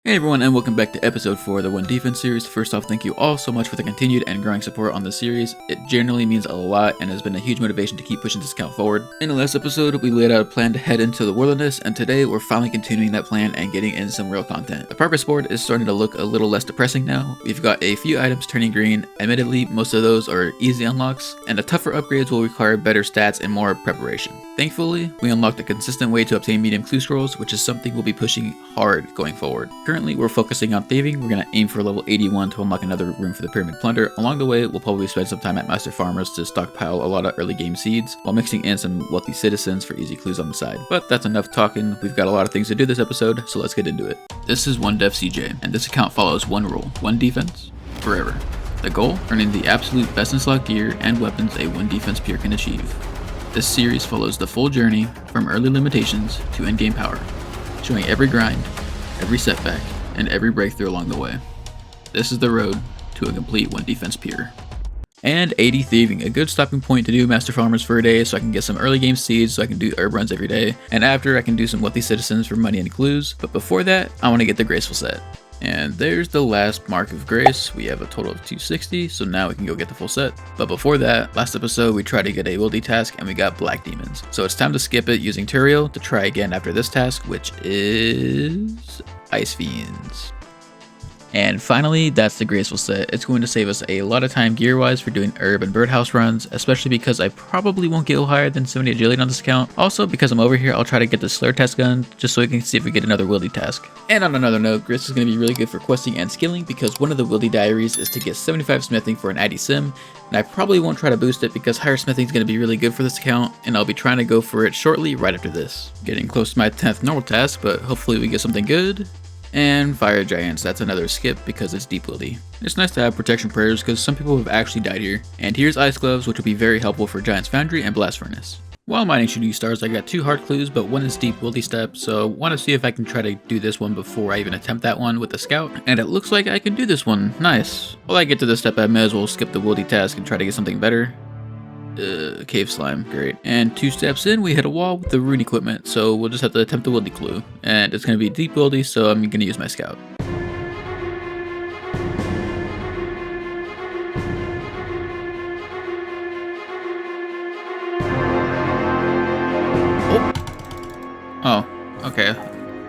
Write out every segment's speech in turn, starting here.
Hey everyone, and welcome back to episode 4 of the One Defense series. First off, thank you all so much for the continued and growing support on the series. It generally means a lot and has been a huge motivation to keep pushing this account forward. In the last episode, we laid out a plan to head into the wilderness, and today we're finally continuing that plan and getting in some real content. The progress board is starting to look a little less depressing now. We've got a few items turning green. Admittedly, most of those are easy unlocks, and the tougher upgrades will require better stats and more preparation. Thankfully, we unlocked a consistent way to obtain medium clue scrolls, which is something we'll be pushing hard going forward. Currently, we're focusing on Thieving. We're going to aim for level 81 to unlock another room for the Pyramid Plunder. Along the way, we'll probably spend some time at Master Farmers to stockpile a lot of early game seeds, while mixing in some wealthy citizens for easy clues on the side. But that's enough talking. We've got a lot of things to do this episode, so let's get into it. This is One Def CJaiye, and this account follows one rule: one defense, forever. The goal? Earning the absolute best in slot gear and weapons a one defense peer can achieve. This series follows the full journey from early limitations to endgame power, showing every grind, every setback, and every breakthrough along the way. This is the road to a complete one defense peer. And 80 Thieving, a good stopping point to do Master Farmers for a day so I can get some early game seeds so I can do herb runs every day, and after I can do some wealthy citizens for money and clues, but before that I want to get the graceful set. And there's the last mark of grace. We have a total of 260, so now we can go get the full set. But before that, last episode we tried to get a wildy task and we got black demons. So it's time to skip it using Turiel to try again after this task, which is Ice Fiends. And finally, that's the graceful set. It's going to save us a lot of time gear-wise for doing herb and birdhouse runs, especially because I probably won't get higher than 70 agility on this account. Also, because I'm over here, I'll try to get the Slayer task gun, just so we can see if we get another wildy task. And on another note, Grace is going to be really good for questing and skilling, because one of the wildy diaries is to get 75 smithing for an ID sim, and I probably won't try to boost it because higher smithing is going to be really good for this account, and I'll be trying to go for it shortly right after this. Getting close to my 10th normal task, but hopefully we get something good. And Fire Giants, that's another skip because it's deep wildy. It's nice to have protection prayers because some people have actually died here. And here's Ice Gloves, which will be very helpful for Giant's Foundry and Blast Furnace. While mining shooting stars, I got 2 hard clues, but one is deep wildy step, so want to see if I can try to do this one before I even attempt that one with the scout. And it looks like I can do this one. Nice. While I get to this step, I may as well skip the wildy task and try to get something better. Cave slime, great. And 2 steps in, we hit a wall with the rune equipment, so we'll just have to attempt the wildy clue. And it's going to be deep wildy, so I'm going to use my scout. Oh, okay.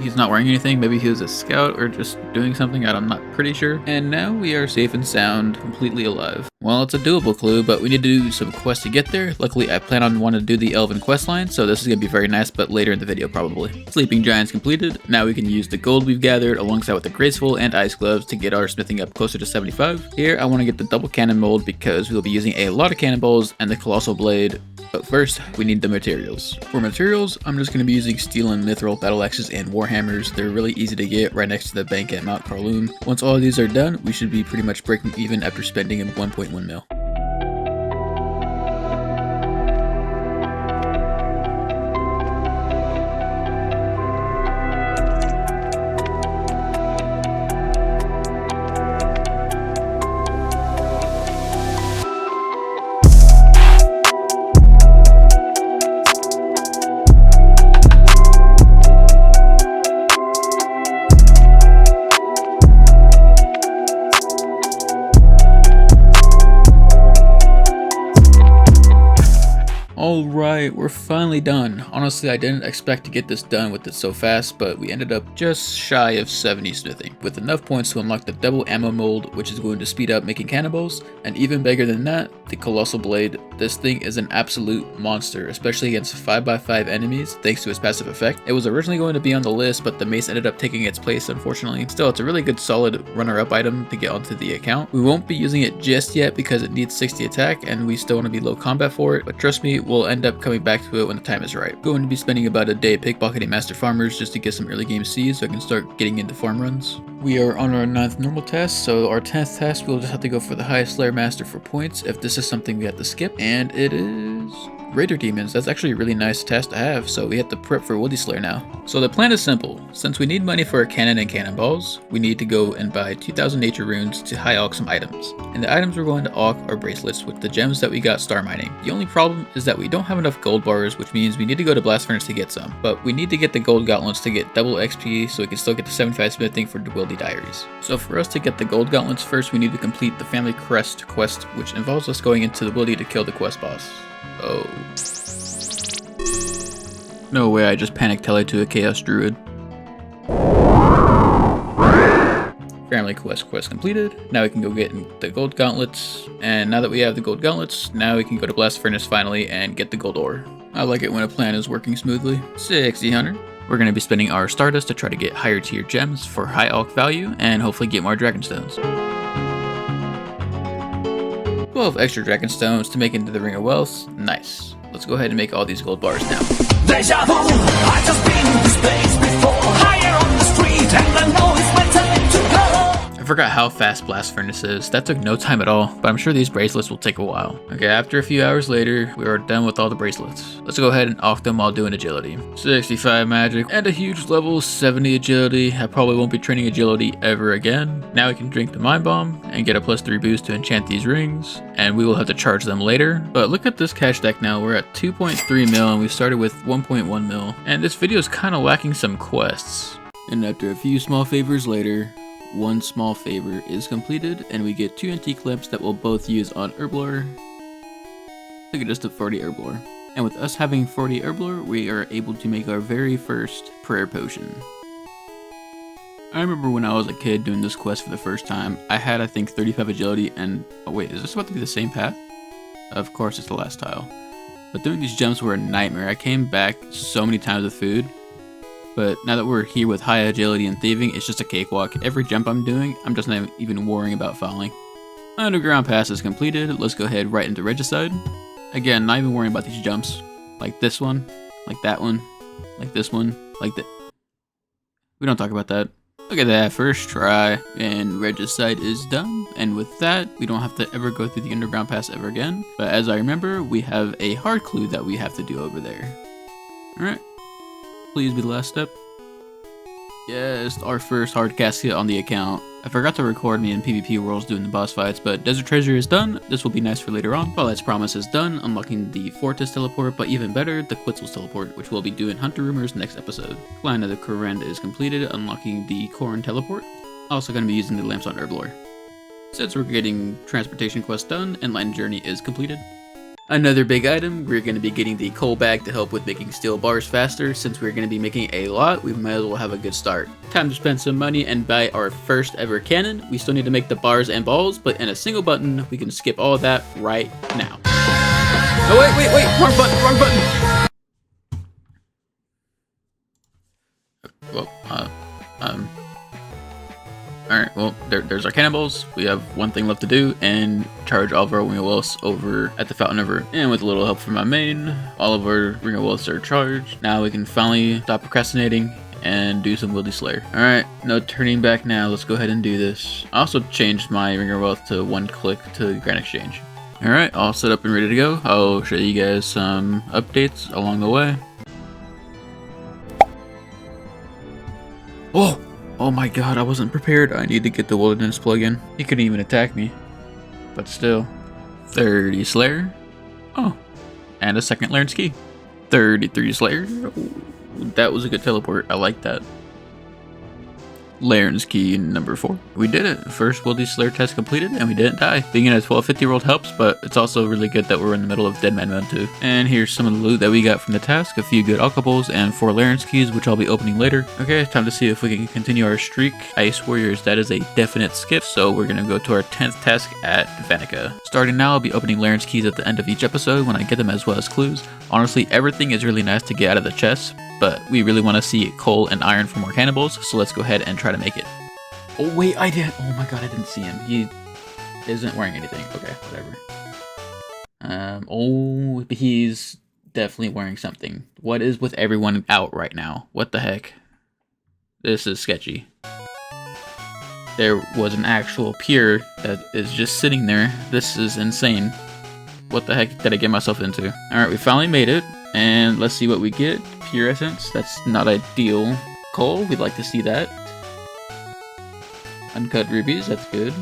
He's not wearing anything. Maybe he was a scout or just doing something. I'm not pretty sure. And now we are safe and sound, completely alive. Well, it's a doable clue, but we need to do some quests to get there. Luckily, I plan on wanting to do the Elven quest line, so this is going to be very nice, but later in the video probably. Sleeping Giants completed. Now we can use the gold we've gathered alongside with the Graceful and Ice Gloves to get our smithing up closer to 75. Here, I want to get the double cannon mold because we'll be using a lot of cannonballs and the Colossal Blade. But first, we need the materials. For materials, I'm just going to be using steel and mithril battle axes and warhammers. They're really easy to get right next to the bank at Mount Karloon. Once all of these are done, we should be pretty much breaking even after spending 1.1 mil. Alright, we're finally done. Honestly, I didn't expect to get this done with it so fast, but we ended up just shy of 70 smithing, with enough points to unlock the double ammo mold, which is going to speed up making cannonballs, and even bigger than that, the Colossal Blade. This thing is an absolute monster, especially against 5x5 enemies, thanks to its passive effect. It was originally going to be on the list, but the mace ended up taking its place, unfortunately. Still, it's a really good solid runner-up item to get onto the account. We won't be using it just yet because it needs 60 attack, and we still want to be low combat for it, but trust me, we'll end up coming back to it when the time is right. Going to be spending about a day pickpocketing Master Farmers just to get some early game seeds so I can start getting into farm runs. We are on our 9th normal test, so our 10th test we'll just have to go for the highest Slayer Master for points if this is something we have to skip, and it is Raider demons, that's actually a really nice task to have, so we have to prep for Woody Slayer now. So the plan is simple. Since we need money for a cannon and cannonballs, we need to go and buy 2,000 nature runes to high alch some items. And the items we're going to alch are bracelets with the gems that we got star mining. The only problem is that we don't have enough gold bars, which means we need to go to Blast Furnace to get some. But we need to get the gold gauntlets to get double XP so we can still get the 75 smithing for the Wildy Diaries. So for us to get the gold gauntlets first, we need to complete the Family Crest quest, which involves us going into the Wildy to kill the quest boss. Oh. No way, I just panic tele to a Chaos Druid. Family quest completed. Now we can go get the gold gauntlets. And now that we have the gold gauntlets, now we can go to Blast Furnace finally and get the gold ore. I like it when a plan is working smoothly. 600. We're going to be spending our Stardust to try to get higher tier gems for high alch value and hopefully get more Dragon Stones. 12 extra Dragon Stones to make into the Ring of Wealth. Nice. Let's go ahead and make all these gold bars now. Deja vu, I just been in this place before. Higher on the street and I know it's my time to go. I forgot how fast Blast Furnace is. That took no time at all, but I'm sure these bracelets will take a while. Okay, after a few hours later, we are done with all the bracelets. Let's go ahead and off them while doing agility. 65 magic and a huge level 70 agility. I probably won't be training agility ever again. Now we can drink the Mind Bomb and get a +3 boost to enchant these rings, and we will have to charge them later. But look at this cash deck now. We're at 2.3 mil and we started with 1.1 mil. And this video is kind of lacking some quests. And after a few small favors later, one small favor is completed, and we get 2 antique lamps that we'll both use on Herblore to get us to 40 Herblore. And with us having 40 Herblore, we are able to make our very first prayer potion. I remember when I was a kid doing this quest for the first time, I had I think 35 agility and... oh wait, is this about to be the same path? Of course it's the last tile. But doing these jumps were a nightmare. I came back so many times with food. But now that we're here with high agility and thieving, it's just a cakewalk. Every jump I'm doing, I'm just not even worrying about falling. Underground pass is completed. Let's go ahead right into Regicide. Again, not even worrying about these jumps. Like this one, like that one, like this one, like that. We don't talk about that. Look at that, first try, and Regicide is done. And with that, we don't have to ever go through the underground pass ever again. But as I remember, we have a hard clue that we have to do over there. Alright. Please be the last step. Yes, our first hard casket on the account. I forgot to record me in PvP Worlds doing the boss fights, but Desert Treasure is done. This will be nice for later on. Twilight Promise is done, unlocking the Fortis teleport, but even better, the Quetzal's teleport, which we'll be doing Hunter Rumors next episode. Clan of the Korend is completed, unlocking the Corrin teleport. Also going to be using the lamps on Herblore. Since we're getting transportation quest done, Enlightened Journey is completed. Another big item, we're going to be getting the coal bag to help with making steel bars faster. Since we're going to be making a lot, we might as well have a good start. Time to spend some money and buy our first ever cannon. We still need to make the bars and balls, but in a single button, we can skip all of that right now. Oh wait, wrong button! Well, Alright, well, there's our cannonballs. We have one thing left to do, and charge all of our Ring of Wealths over at the Fountain River. And with a little help from my main, all of our Ring of Wealths are charged. Now we can finally stop procrastinating and do some Wildy Slayer. Alright, no turning back now. Let's go ahead and do this. I also changed my Ring of Wealth to 1 click to Grand Exchange. Alright, all set up and ready to go. I'll show you guys some updates along the way. Oh! Oh my god, I wasn't prepared. I need to get the Wilderness plugin. He couldn't even attack me. But still. 30 Slayer. Oh. And a second Lairn's Key. 33 Slayer. Ooh, that was a good teleport. I like that. Lairn's Key number 4. We did it. First Wildy Slayer test completed, and we didn't die. Being in a 1250 world helps, but it's also really good that we're in the middle of Dead Man Mode too. And here's some of the loot that we got from the task. A few good alcohols and 4 Lairn's Keys, which I'll be opening later. Okay, time to see if we can continue our streak. Ice Warriors, that is a definite skip, so we're gonna go to our 10th task at Vanica. Starting now, I'll be opening Lairn's Keys at the end of each episode when I get them, as well as clues. Honestly, everything is really nice to get out of the chest, but we really want to see coal and iron for more cannibals, so let's go ahead and try to make it. Oh wait, I did. Oh my god, I didn't see him. He isn't wearing anything. Okay, whatever. Oh, he's definitely wearing something. What is with everyone out right now? What the heck? This is sketchy. There was an actual pier that is just sitting there. This is insane. What the heck did I get myself into? Alright, we finally made it. And let's see what we get. Pure essence. That's not ideal. Coal, we'd like to see that. Uncut rubies, that's good.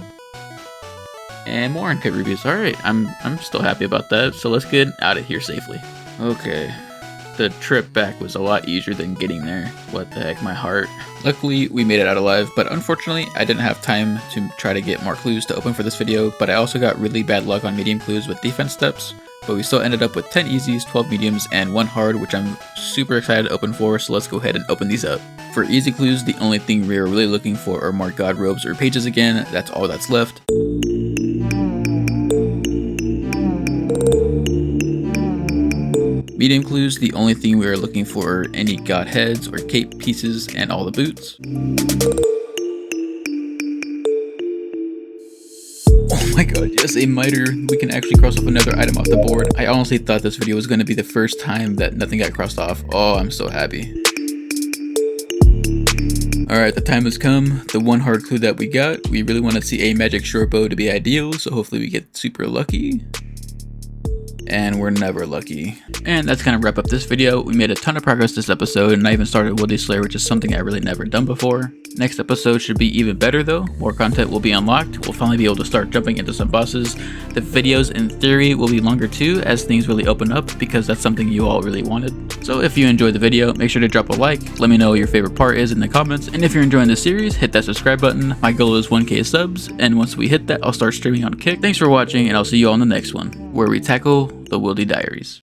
And more uncut rubies. Alright, I'm still happy about that. So let's get out of here safely. Okay. The trip back was a lot easier than getting there. What the heck, my heart. Luckily, we made it out alive, but unfortunately, I didn't have time to try to get more clues to open for this video, but I also got really bad luck on medium clues with defense steps, but we still ended up with 10 easies, 12 mediums, and 1 hard, which I'm super excited to open for, so let's go ahead and open these up. For easy clues, the only thing we are really looking for are more god robes or pages again. That's all that's left. Medium clues, the only thing we are looking for are any god heads or cape pieces and all the boots. Oh my god, yes, a miter. We can actually cross off another item off the board. I honestly thought this video was going to be the first time that nothing got crossed off. Oh, I'm so happy. Alright, the time has come. The 1 hard clue that we got, we really want to see a magic short bow to be ideal, so hopefully we get super lucky. And we're never lucky. And that's kind of wrap up this video. We made a ton of progress this episode, and I even started Woody Slayer, which is something I really never done before. Next episode should be even better though. More content will be unlocked. We'll finally be able to start jumping into some bosses. The videos in theory will be longer too, as things really open up, because that's something you all really wanted. So if you enjoyed the video, make sure to drop a like. Let me know what your favorite part is in the comments. And if you're enjoying this series, hit that subscribe button. My goal is 1K subs, and once we hit that, I'll start streaming on Kick. Thanks for watching, and I'll see you all in the next one, where we tackle the Wildy Diaries.